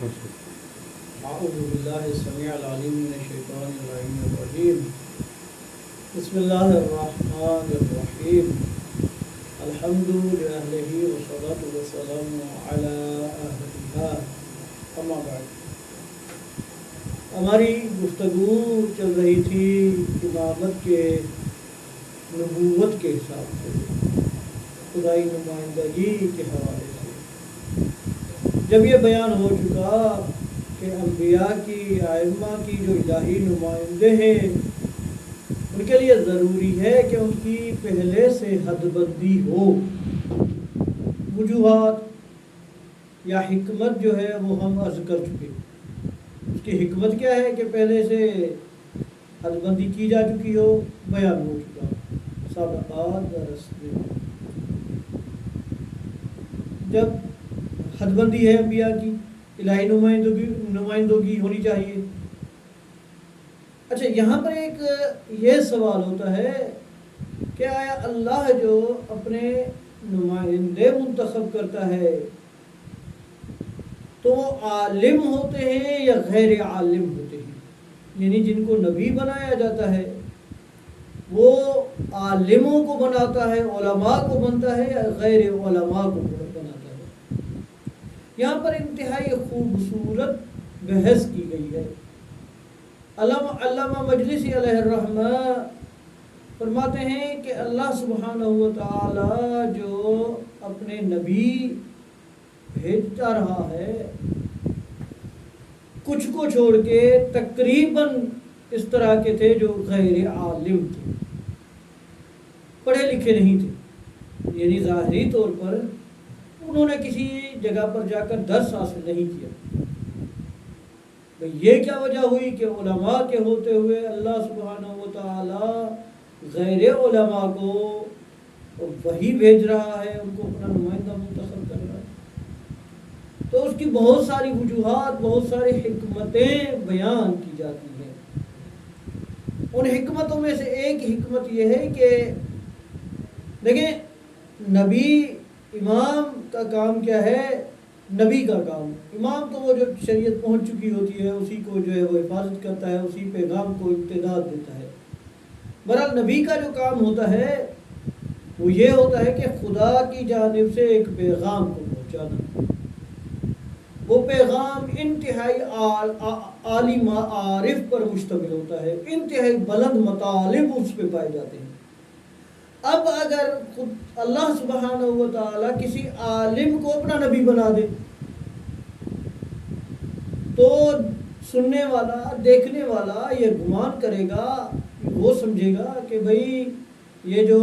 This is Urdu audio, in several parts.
اعوذ باللہ السمیع العلیم من الشیطان الرجیم بسم اللہ الرحمن الرحیم الحمد للہ والصلاة والسلام علی اہلہا اما بعد۔ ہماری گفتگو چل رہی تھی امامت کے نبوت کے حساب سے، خدائی نمائندگی کے حوالے سے۔ جب یہ بیان ہو چکا کہ انبیاء کی ائمہ کی جو الہی نمائندے ہیں ان کے لیے ضروری ہے کہ ان کی پہلے سے حد بندی ہو، وجوہات یا حکمت جو ہے وہ ہم عرض کر چکے۔ اس کی حکمت کیا ہے کہ پہلے سے حد بندی کی جا چکی ہو، بیان ہو چکا سابقات درس میں۔ جب حد بندی ہے انبیاء کی، الہی نمائندوں کی ہونی چاہیے۔ اچھا، یہاں پر ایک یہ سوال ہوتا ہے کہ آیا اللہ جو اپنے نمائندے منتخب کرتا ہے تو وہ عالم ہوتے ہیں یا غیر عالم ہوتے ہیں؟ یعنی جن کو نبی بنایا جاتا ہے وہ عالموں کو بناتا ہے، علماء کو بنتا ہے، یا غیر علماء کو بناتا ہے؟ یہاں پر انتہائی خوبصورت بحث کی گئی ہے۔ علامہ مجلسی علیہ الرحمہ فرماتے ہیں کہ اللہ سبحانہ و تعالی جو اپنے نبی بھیجتا رہا ہے، کچھ کو چھوڑ کے تقریباً اس طرح کے تھے جو غیر عالم تھے، پڑھے لکھے نہیں تھے، یعنی ظاہری طور پر انہوں نے کسی جگہ پر جا کر درس حاصل نہیں کیا۔ یہ کیا وجہ ہوئی کہ علماء کے ہوتے ہوئے اللہ سبحانہ و تعالی غیر علماء کو وحی بھیج رہا ہے، ان کو اپنا نمائندہ منتخب کر رہا ہے؟ تو اس کی بہت ساری وجوہات، بہت ساری حکمتیں بیان کی جاتی ہیں۔ ان حکمتوں میں سے ایک حکمت یہ ہے کہ دیکھیں، نبی امام کا کام کیا ہے؟ نبی کا کام، امام تو وہ جو شریعت پہنچ چکی ہوتی ہے اسی کو جو ہے وہ حفاظت کرتا ہے، اسی پیغام کو امتداد دیتا ہے۔ بہرحال نبی کا جو کام ہوتا ہے وہ یہ ہوتا ہے کہ خدا کی جانب سے ایک پیغام کو پہنچانا۔ وہ پیغام انتہائی عالی معارف پر مشتمل ہوتا ہے، انتہائی بلند مطالب اس پہ پائے جاتے ہیں۔ اب اگر خود اللہ سبحانہ و تعالی کسی عالم کو اپنا نبی بنا دے تو سننے والا، دیکھنے والا یہ گمان کرے گا، وہ سمجھے گا کہ بھئی یہ جو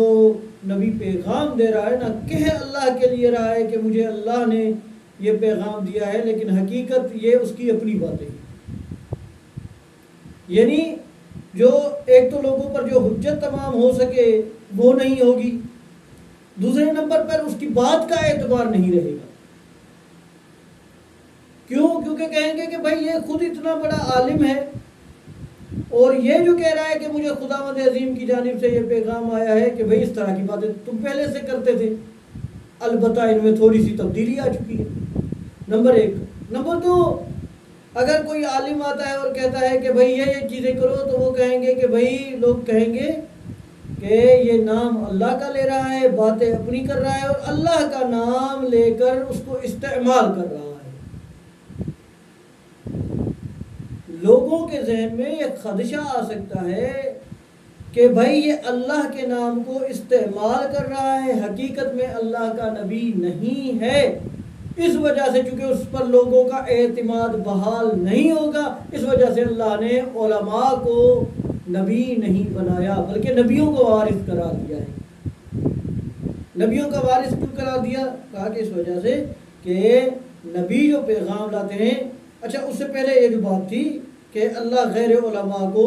نبی پیغام دے رہا ہے نہ کہ اللہ کے لیے رہا ہے کہ مجھے اللہ نے یہ پیغام دیا ہے، لیکن حقیقت یہ اس کی اپنی باتیں ہیں۔ یعنی جو ایک تو لوگوں پر جو حجت تمام ہو سکے وہ نہیں ہوگی، دوسرے نمبر پر اس کی بات کا اعتبار نہیں رہے گا۔ کیوں؟ کیونکہ کہیں گے کہ بھائی یہ خود اتنا بڑا عالم ہے اور یہ جو کہہ رہا ہے کہ مجھے خداوند عظیم کی جانب سے یہ پیغام آیا ہے کہ بھائی اس طرح کی باتیں تم پہلے سے کرتے تھے، البتہ ان میں تھوڑی سی تبدیلی آ چکی ہے۔ نمبر ایک۔ نمبر دو، اگر کوئی عالم آتا ہے اور کہتا ہے کہ بھائی یہ چیزیں کرو تو وہ کہیں گے کہ بھائی، لوگ کہیں گے کہ یہ نام اللہ کا لے رہا ہے، باتیں اپنی کر رہا ہے اور اللہ کا نام لے کر اس کو استعمال کر رہا ہے۔ لوگوں کے ذہن میں یہ خدشہ آ سکتا ہے کہ بھائی یہ اللہ کے نام کو استعمال کر رہا ہے، حقیقت میں اللہ کا نبی نہیں ہے۔ اس وجہ سے چونکہ اس پر لوگوں کا اعتماد بحال نہیں ہوگا، اس وجہ سے اللہ نے علماء کو نبی نہیں بنایا بلکہ نبیوں کو وارث قرار دیا ہے۔ نبیوں کا وارث کیوں قرار دیا؟ کہا کہ اس وجہ سے کہ نبی جو پیغام لاتے ہیں، اچھا اس سے پہلے یہ جو بات تھی کہ اللہ غیر علماء کو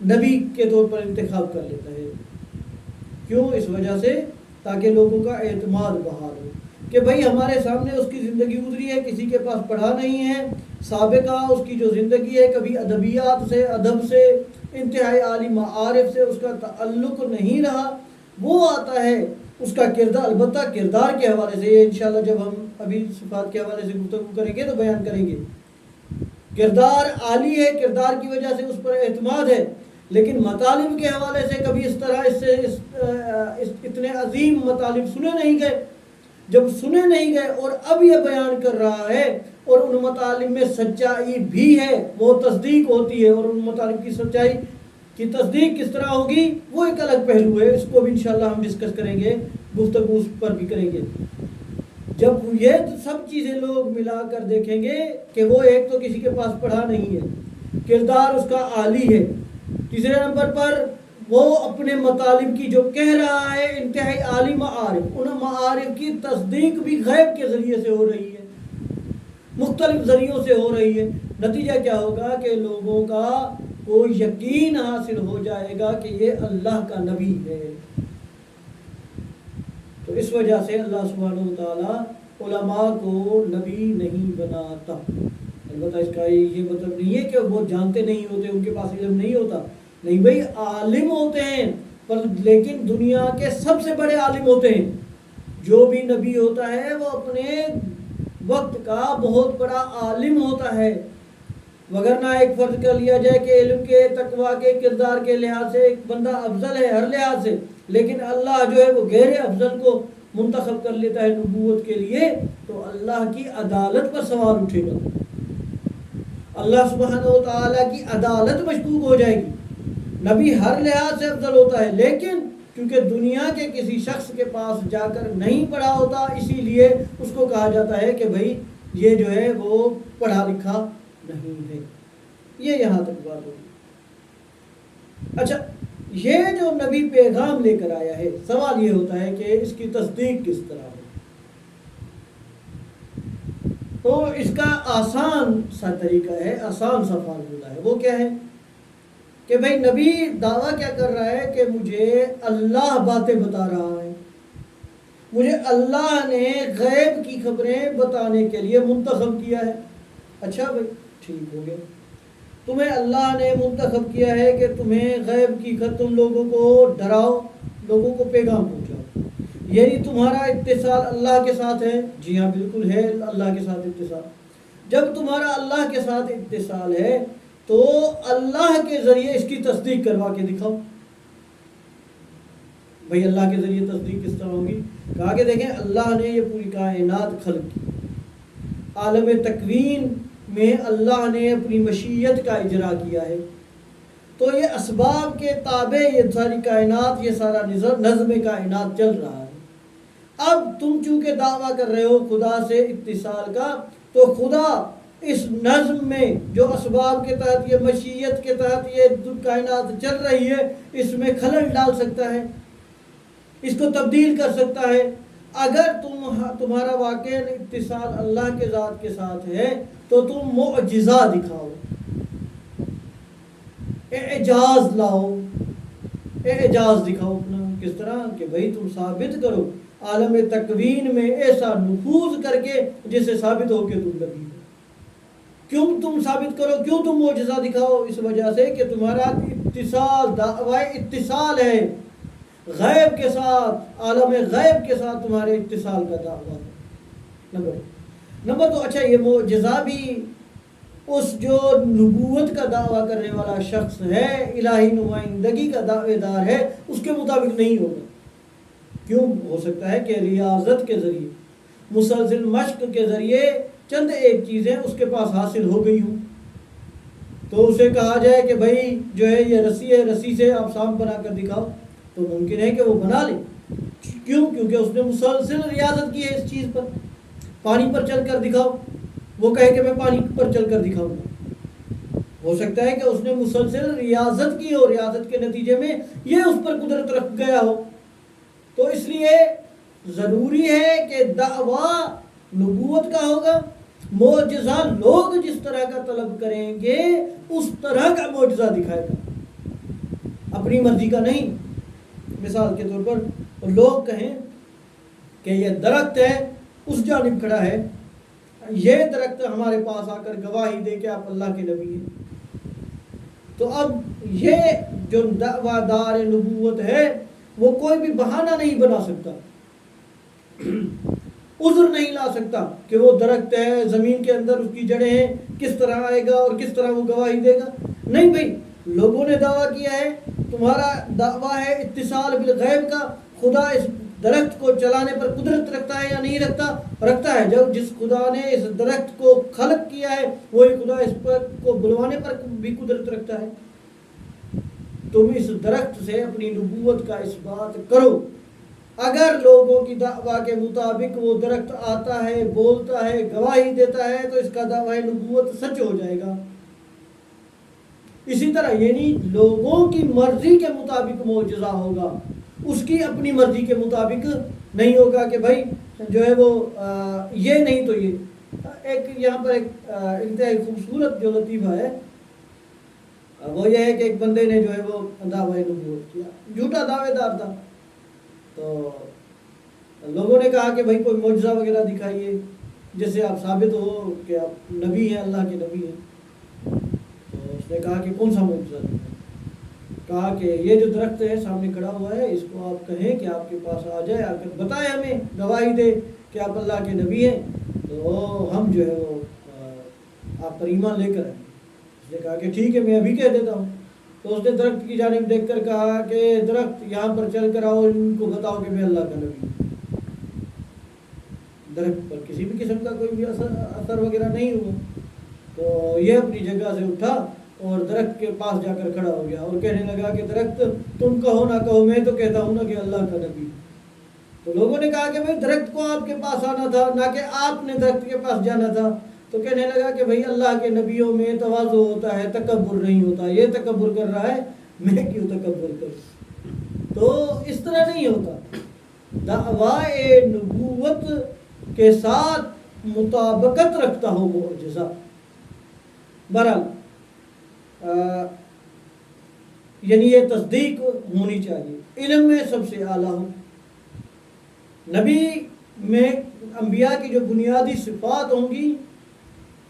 نبی کے طور پر انتخاب کر لیتا ہے، کیوں؟ اس وجہ سے تاکہ لوگوں کا اعتماد بحال ہو کہ بھائی ہمارے سامنے اس کی زندگی گزری ہے، کسی کے پاس پڑھا نہیں ہے، سابقہ اس کی جو زندگی ہے کبھی ادبیات سے، ادب سے، انتہائی عالی معارف سے اس کا تعلق نہیں رہا، وہ آتا ہے اس کا کردار، البتہ کردار کے حوالے سے، یہ انشاءاللہ جب ہم ابھی صفات کے حوالے سے گفتگو کریں گے تو بیان کریں گے، کردار عالی ہے، کردار کی وجہ سے اس پر اعتماد ہے، لیکن مطالب کے حوالے سے کبھی اس طرح اتنے عظیم مطالب سنے نہیں گئے۔ جب سنے نہیں گئے اور اب یہ بیان کر رہا ہے اور ان مطالب میں سچائی بھی ہے، وہ تصدیق ہوتی ہے، اور ان مطالب کی سچائی کی تصدیق کس طرح ہوگی وہ ایک الگ پہلو ہے، اس کو بھی انشاءاللہ ہم ڈسکس کریں گے، گفتگو اس پر بھی کریں گے۔ جب یہ سب چیزیں لوگ ملا کر دیکھیں گے کہ وہ ایک تو کسی کے پاس پڑھا نہیں ہے، کردار اس کا عالی ہے، تیسرے نمبر پر وہ اپنے مطالب کی جو کہہ رہا ہے انتہائی عالی معارف، ان معارف کی تصدیق بھی غیب کے ذریعے سے ہو رہی ہے، مختلف ذریعوں سے ہو رہی ہے، نتیجہ کیا ہوگا کہ لوگوں کا کو یقین حاصل ہو جائے گا کہ یہ اللہ کا نبی ہے۔ تو اس وجہ سے اللہ سبحانہ وتعالیٰ علماء کو نبی نہیں بناتا۔ البتہ اس کا یہ مطلب نہیں ہے کہ وہ جانتے نہیں ہوتے، ان کے پاس علم نہیں ہوتا، نہیں بھائی، عالم ہوتے ہیں، پر لیکن دنیا کے سب سے بڑے عالم ہوتے ہیں۔ جو بھی نبی ہوتا ہے وہ اپنے وقت کا بہت بڑا عالم ہوتا ہے، وگرنہ ایک فرض کر لیا جائے کہ علم کے، تقویٰ کے، کردار کے لحاظ سے ایک بندہ افضل ہے ہر لحاظ سے، لیکن اللہ جو ہے وہ غیر افضل کو منتخب کر لیتا ہے نبوت کے لیے، تو اللہ کی عدالت پر سوال اٹھے گا، اللہ سبحانہ و تعالیٰ کی عدالت مشکوک ہو جائے گی۔ نبی ہر لحاظ سے افضل ہوتا ہے، لیکن کیونکہ دنیا کے کسی شخص کے پاس جا کر نہیں پڑھا ہوتا، اسی لیے اس کو کہا جاتا ہے کہ بھائی یہ جو ہے وہ پڑھا لکھا نہیں ہے۔ یہ یہاں تک بات ہوگی۔ اچھا، یہ جو نبی پیغام لے کر آیا ہے، سوال یہ ہوتا ہے کہ اس کی تصدیق کس طرح ہو؟ تو اس کا آسان سا طریقہ ہے، آسان سا فارمولہ ہے، وہ کیا ہے کہ بھائی نبی دعویٰ کیا کر رہا ہے کہ مجھے اللہ باتیں بتا رہا ہے، مجھے اللہ نے غیب کی خبریں بتانے کے لیے منتخب کیا ہے۔ اچھا بھائی، ٹھیک ہو گیا، تمہیں اللہ نے منتخب کیا ہے کہ تمہیں غیب کی تم لوگوں کو ڈراؤ، لوگوں کو پیغام پہنچاؤ، یعنی تمہارا اتصال اللہ کے ساتھ ہے۔ جی ہاں، بالکل ہے اللہ کے ساتھ اتصال۔ جب تمہارا اللہ کے ساتھ اتصال ہے تو اللہ کے ذریعے اس کی تصدیق کروا کے دکھاؤ۔ بھائی اللہ کے ذریعے تصدیق کس طرح ہوگی؟ کہا کہ دیکھیں، اللہ نے یہ پوری کائنات خلق کی، عالم تکوین میں اللہ نے اپنی مشیت کا اجرا کیا ہے، تو یہ اسباب کے تابع یہ ساری کائنات، یہ سارا نظم کائنات چل رہا ہے۔ اب تم چونکہ دعویٰ کر رہے ہو خدا سے اتصال کا، تو خدا اس نظم میں جو اسباب کے تحت، یہ مشیت کے تحت یہ کائنات چل رہی ہے، اس میں خلل ڈال سکتا ہے، اس کو تبدیل کر سکتا ہے۔ اگر تمہارا واقع اتصال اللہ کے ذات کے ساتھ ہے تو تم معجزہ دکھاؤ، اعجاز لاؤ، اعجاز دکھاؤ اپنا۔ کس طرح کہ بھائی تم ثابت کرو عالم تکوین میں ایسا نفوذ کر کے جسے ثابت ہو کہ تم نبی ہو۔ کیوں تم ثابت کرو، کیوں تم معجزہ دکھاؤ؟ اس وجہ سے کہ تمہارا اتصال، دعوی اتصال ہے غیب کے ساتھ، عالم غیب کے ساتھ تمہارے اتصال کا دعویٰ ہے۔ نمبر دو، اچھا، یہ معجزہ بھی اس جو نبوت کا دعویٰ کرنے والا شخص ہے، الہی نمائندگی کا دعوے دار ہے، اس کے مطابق نہیں ہوگا۔ کیوں؟ ہو سکتا ہے کہ ریاضت کے ذریعے، مسلسل مشق کے ذریعے چند ایک چیزیں اس کے پاس حاصل ہو گئی ہوں، تو اسے کہا جائے کہ بھائی جو ہے یہ رسی ہے، رسی سے آپ سانپ بنا کر دکھاؤ، تو ممکن ہے کہ وہ بنا لے۔ کیوں؟ کیونکہ اس نے مسلسل ریاضت کی ہے اس چیز پر۔ پانی پر چل کر دکھاؤ، وہ کہے کہ میں پانی پر چل کر دکھاؤں گا۔ ہو سکتا ہے کہ اس نے مسلسل ریاضت کی اور ریاضت کے نتیجے میں یہ اس پر قدرت رکھ گیا ہو۔ تو اس لیے ضروری ہے کہ دعویٰ نبوت کا ہوگا، معجزہ لوگ جس طرح کا طلب کریں گے اس طرح کا معجزہ دکھائے گا، اپنی مرضی کا نہیں۔ مثال کے طور پر لوگ کہیں کہ یہ درخت ہے، اس جانب کھڑا ہے، یہ درخت ہمارے پاس آ کر گواہی دے کہ آپ اللہ کے نبی ہیں، تو اب یہ جو دعویٰ دار نبوت ہے وہ کوئی بھی بہانہ نہیں بنا سکتا عذر نہیں لا سکتا کہ وہ درخت ہے زمین کے اندر، اس کی جڑیں ہیں، کس طرح آئے گا اور کس طرح وہ گواہی دے گا. نہیں بھائی، لوگوں نے دعویٰ کیا ہے، تمہارا دعویٰ ہے اتصال بالغیب کا، خدا اس درخت کو چلانے پر قدرت رکھتا ہے یا نہیں رکھتا ہے. جب جس خدا نے اس درخت کو خلق کیا ہے وہی خدا اس پر کو بلوانے پر بھی قدرت رکھتا ہے. تم اس درخت سے اپنی نبوت کا اس بات کرو. اگر لوگوں کی دعویٰ کے مطابق وہ درخت آتا ہے، بولتا ہے، گواہی دیتا ہے، تو اس کا دعویٰ نبوت سچ ہو جائے گا. اسی طرح یعنی لوگوں کی مرضی کے مطابق معجزہ ہوگا، اس کی اپنی مرضی کے مطابق نہیں ہوگا کہ بھائی جو ہے وہ یہ نہیں تو یہ. ایک یہاں پر ایک انتہائی خوبصورت جو لطیفہ ہے وہ یہ ہے کہ ایک بندے نے جو ہے وہ دعویٰ نبوت کیا، جھوٹا دعوے دار تھا. تو لوگوں نے کہا کہ بھائی کوئی معجزہ وغیرہ دکھائیے جس سے آپ ثابت ہو کہ آپ نبی ہیں، اللہ کے نبی ہیں. تو اس نے کہا کہ کون سا معجزہ دکھائیں؟ کہا کہ یہ جو درخت ہے سامنے کھڑا ہوا ہے، اس کو آپ کہیں کہ آپ کے پاس آ جائے، آ کر بتائے، ہمیں گواہی دے کہ آپ اللہ کے نبی ہیں، تو ہم جو ہے وہ آپ پر ایمان لے کر آئیں. اس نے کہا کہ ٹھیک ہے، میں ابھی کہہ دیتا ہوں. تو اس نے درخت کی جانب دیکھ کر کہا کہ درخت یہاں پر چل کر آؤ، ان کو بتاؤ کہ میں اللہ کا نبی ہوں. درخت پر کسی بھی قسم کا کوئی بھی اثر وغیرہ نہیں ہوا. تو یہ اپنی جگہ سے اٹھا اور درخت کے پاس جا کر کھڑا ہو گیا اور کہنے لگا کہ درخت تم کہو نہ کہو، میں تو کہتا ہوں نا کہ اللہ کا نبی. تو لوگوں نے کہا کہ بھائی درخت کو آپ کے پاس آنا تھا، نہ کہ آپ نے درخت کے پاس جانا تھا. تو کہنے لگا کہ بھائی اللہ کے نبیوں میں تواضع ہوتا ہے، تکبر نہیں ہوتا. یہ تکبر کر رہا ہے، میں کیوں تکبر کروں؟ تو اس طرح نہیں ہوتا. دعوی نبوت کے ساتھ مطابقت رکھتا ہو معجزہ. بہرحال یعنی یہ تصدیق ہونی چاہیے. علم میں سب سے اعلیٰ ہو. نبی میں انبیاء کی جو بنیادی صفات ہوں گی،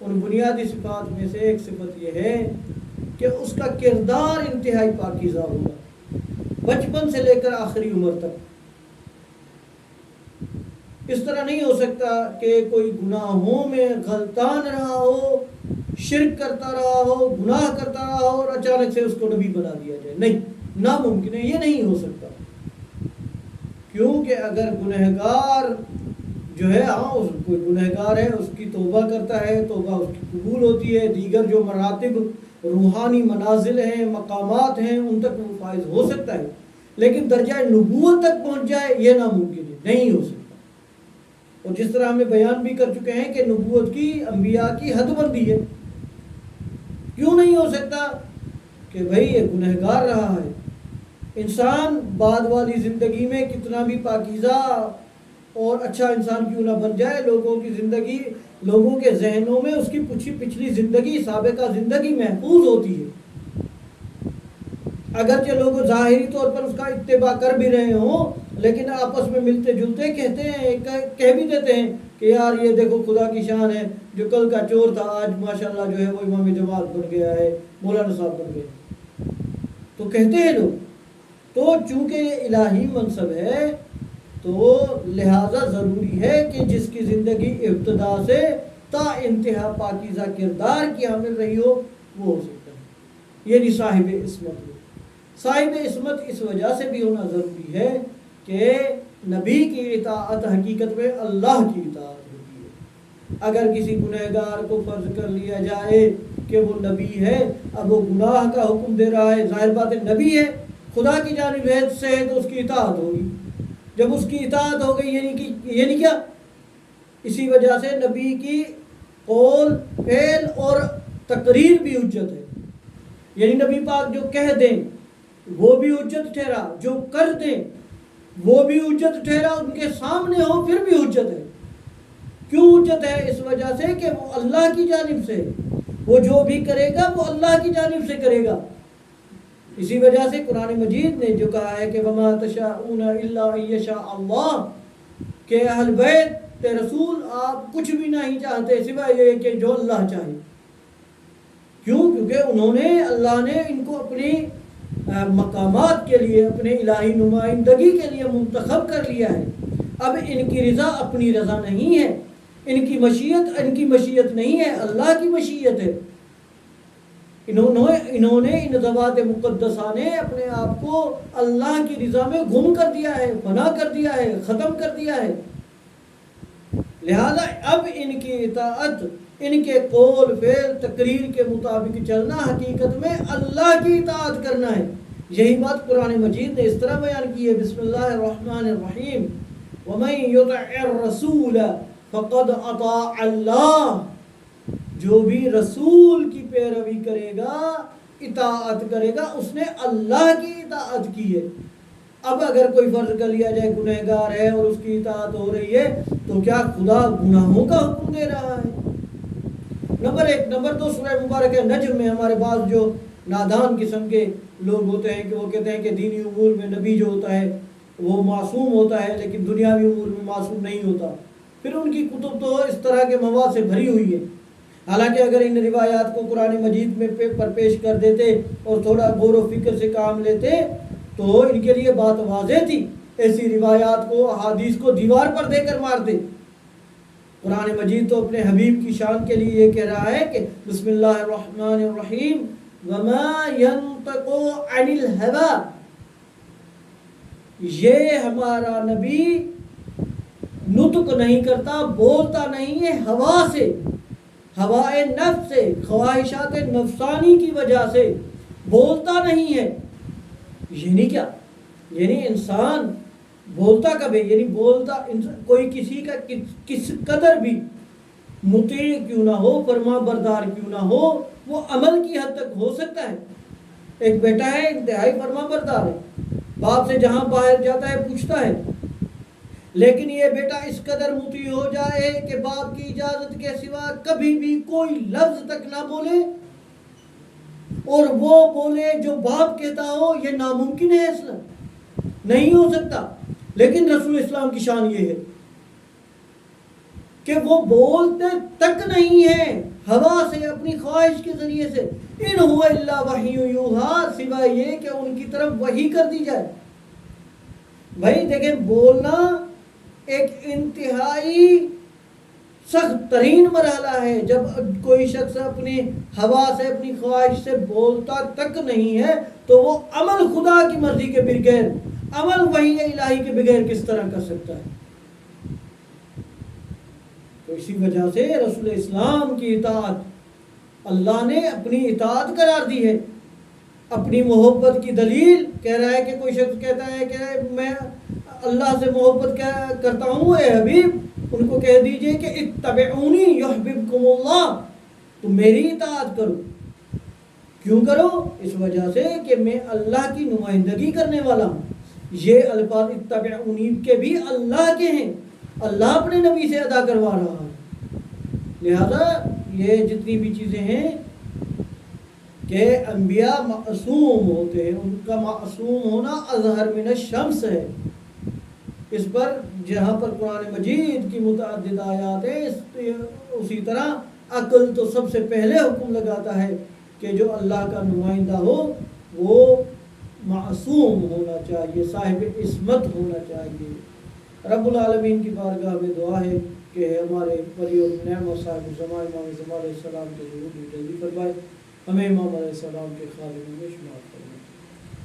ان بنیادی صفات میں سے ایک صفت یہ ہے کہ اس کا کردار انتہائی پاکیزہ ہوگا، بچپن سے لے کر آخری عمر تک. اس طرح نہیں ہو سکتا کہ کوئی گناہوں میں غلطان رہا ہو، شرک کرتا رہا ہو، گناہ کرتا رہا ہو اور اچانک سے اس کو نبی بنا دیا جائے. نہیں، ناممکن ہے، یہ نہیں ہو سکتا. کیونکہ اگر گنہگار جو ہے، اس کوئی گنہگار ہے، اس کی توبہ کرتا ہے، توبہ اس کی قبول ہوتی ہے، دیگر جو مراتب روحانی منازل ہیں، مقامات ہیں، ان تک وہ فائز ہو سکتا ہے. لیکن درجہ نبوت تک پہنچ جائے یہ ناممکن ہے، نہیں ہو سکتا. اور جس طرح ہمیں بیان بھی کر چکے ہیں کہ نبوت کی، انبیاء کی حد بندی ہے. کیوں نہیں ہو سکتا؟ کہ بھئی یہ گنہگار رہا ہے. انسان بعد والی زندگی میں کتنا بھی پاکیزہ اور اچھا انسان کیوں نہ بن جائے، لوگوں کی زندگی، لوگوں کے ذہنوں میں اس کی پچھلی زندگی، سابقہ زندگی محفوظ ہوتی ہے. اگرچہ لوگ ظاہری طور پر اس کا اتباع کر بھی رہے ہوں، لیکن آپس میں ملتے جلتے کہتے ہیں، کہہ بھی دیتے ہیں کہ یار یہ دیکھو خدا کی شان ہے، جو کل کا چور تھا آج ماشاءاللہ جو ہے وہ امام جماعت بن گیا ہے، مولانا صاحب بن گئے. تو کہتے ہیں لوگ. تو چونکہ یہ الہی منصب ہے تو لہذا ضروری ہے کہ جس کی زندگی ابتدا سے تا انتہا پاکیزہ کردار کی حامل رہی ہو وہ ہو سکتا ہے. یعنی صاحب عصمت ہو. صاحب عصمت اس وجہ سے بھی ہونا ضروری ہے کہ نبی کی اطاعت حقیقت میں اللہ کی اطاعت ہوتی ہے. اگر کسی گنہگار کو فرض کر لیا جائے کہ وہ نبی ہے، اب وہ گناہ کا حکم دے رہا ہے، ظاہر بات ہے نبی ہے، خدا کی جانب سے ہے تو اس کی اطاعت ہوگی. جب اس کی اطاعت ہو گئی یعنی کیا؟ اسی وجہ سے نبی کی قول، فعل اور تقریر بھی حجت ہے. یعنی نبی پاک جو کہہ دیں وہ بھی حجت ٹھہرا، جو کر دیں وہ بھی حجت ٹھہرا، ان کے سامنے ہو پھر بھی حجت ہے. کیوں حجت ہے؟ اس وجہ سے کہ وہ اللہ کی جانب سے، وہ جو بھی کرے گا وہ اللہ کی جانب سے کرے گا. اسی وجہ سے قرآن مجید نے جو کہا ہے کہ وَمَا تَشَاءُونَ إِلَّا أَن يَشَاءَ اللَّهُ، کہ اہل بیت رسول آپ کچھ بھی نہیں چاہتے سوائے یہ کہ جو اللہ چاہے. کیوں؟ کیونکہ انہوں نے، اللہ نے ان کو اپنی مقامات کے لیے، اپنے الہی نمائندگی کے لیے منتخب کر لیا ہے. اب ان کی رضا اپنی رضا نہیں ہے، ان کی مشیت نہیں ہے، اللہ کی مشیت ہے۔ انہوں نے ان ذوات مقدسہ نے اپنے آپ کو اللہ کی رضا میں گم کر دیا ہے، فنا کر دیا ہے، ختم کر دیا ہے۔ لہذا اب ان کی اطاعت، ان کے قول فعل تقریر کے مطابق چلنا حقیقت میں اللہ کی اطاعت کرنا ہے۔ یہی بات قرآن مجید نے اس طرح بیان کی ہے، بسم اللہ الرحمن الرحیم، وَمَن يُطِعِ الرَّسُولَ فَقَدْ أَطَاعَ اللَّهَ، جو بھی رسول کی پیروی کرے گا، اطاعت کرے گا، اس نے اللہ کی اطاعت کی ہے۔ اب اگر کوئی فرض کر لیا جائے گنہگار ہے اور اس کی اطاعت ہو رہی ہے، تو کیا خدا گناہوں کا حکم دے رہا ہے؟ نمبر 1۔ نمبر 2، سورہ مبارکہ نجم میں ہمارے بعض جو نادان قسم کے لوگ ہوتے ہیں کہ وہ کہتے ہیں کہ دینی امور میں نبی جو ہوتا ہے وہ معصوم ہوتا ہے لیکن دنیاوی امور میں معصوم نہیں ہوتا۔ پھر ان کی کتب تو اس طرح کے مواد سے بھری ہوئی ہے۔ حالانکہ اگر ان روایات کو قرآن مجید میں پر پیش کر دیتے اور تھوڑا غور و فکر سے کام لیتے تو ان کے لیے بات واضح تھی۔ ایسی روایات کو، احادیث کو دیوار پر دے کر مارتے۔ قرآن مجید تو اپنے حبیب کی شان کے لیے یہ کہہ رہا ہے کہ بسم اللہ الرحمن الرحیم، وَمَا يَنطِقُ عَنِ الْهَوَىٰ، یہ ہمارا نبی نطق نہیں کرتا، بولتا نہیں ہے ہوا سے، ہوائے نفس سے، خواہشات نفسانی کی وجہ سے بولتا نہیں ہے۔ یعنی کیا؟ یعنی انسان بولتا کب ہے؟ یعنی بولتا کوئی کسی کا کس قدر بھی مطیع کیوں نہ ہو، فرما بردار کیوں نہ ہو، وہ عمل کی حد تک ہو سکتا ہے۔ ایک بیٹا ہے انتہائی فرما بردار ہے، باپ سے جہاں باہر جاتا ہے پوچھتا ہے، لیکن یہ بیٹا اس قدر مطیع ہو جائے کہ باپ کی اجازت کے سوا کبھی بھی کوئی لفظ تک نہ بولے، اور وہ بولے جو باپ کہتا ہو، یہ ناممکن ہے، اصلا نہیں ہو سکتا۔ لیکن رسول اسلام کی شان یہ ہے کہ وہ بولتے تک نہیں ہیں ہوا سے، اپنی خواہش کے ذریعے سے، ان هو الا وحی یوحیٰ، سوائے یہ کہ ان کی طرف وحی کر دی جائے۔ بھائی دیکھیں، بولنا ایک انتہائی سخت ترین مرحلہ ہے۔ جب کوئی شخص اپنی ہوا سے، اپنی خواہش سے بولتا تک نہیں ہے تو وہ عمل خدا کی مرضی کے بغیر، عمل وحی الہی کے بغیر کس طرح کر سکتا ہے؟ تو اسی وجہ سے رسول اسلام کی اطاعت اللہ نے اپنی اطاعت قرار دی ہے۔ اپنی محبت کی دلیل کہہ رہا ہے کہ کوئی شخص کہتا ہے کہ میں اللہ سے محبت کرتا ہوں، اے حبیب ان کو کہہ دیجئے کہ اتبعونی یحببکم اللہ، تم میری اطاعت کرو۔ کیوں کرو؟ اس وجہ سے کہ میں اللہ کی نمائندگی کرنے والا ہوں۔ یہ الفاظ اتبعونی کے بھی اللہ کے ہیں، اللہ اپنے نبی سے ادا کروا رہا ہے۔ لہذا یہ جتنی بھی چیزیں ہیں کہ انبیاء معصوم ہوتے ہیں، ان کا معصوم ہونا اظہر من الشمس ہے۔ اس پر جہاں پر قرآن مجید کی متعدد آیات ہیں، اسی طرح عقل تو سب سے پہلے حکم لگاتا ہے کہ جو اللہ کا نمائندہ ہو وہ معصوم ہونا چاہیے، صاحب عصمت ہونا چاہیے۔ رب العالمین کی بارگاہ میں دعا ہے کہ ہمارے ولی النعم و صاحب زمان امام زمان علیہ السلام کے ظہور کی جلدی فرمائے، ہمیں امام علیہ السلام کے خادموں میں شمار کرے۔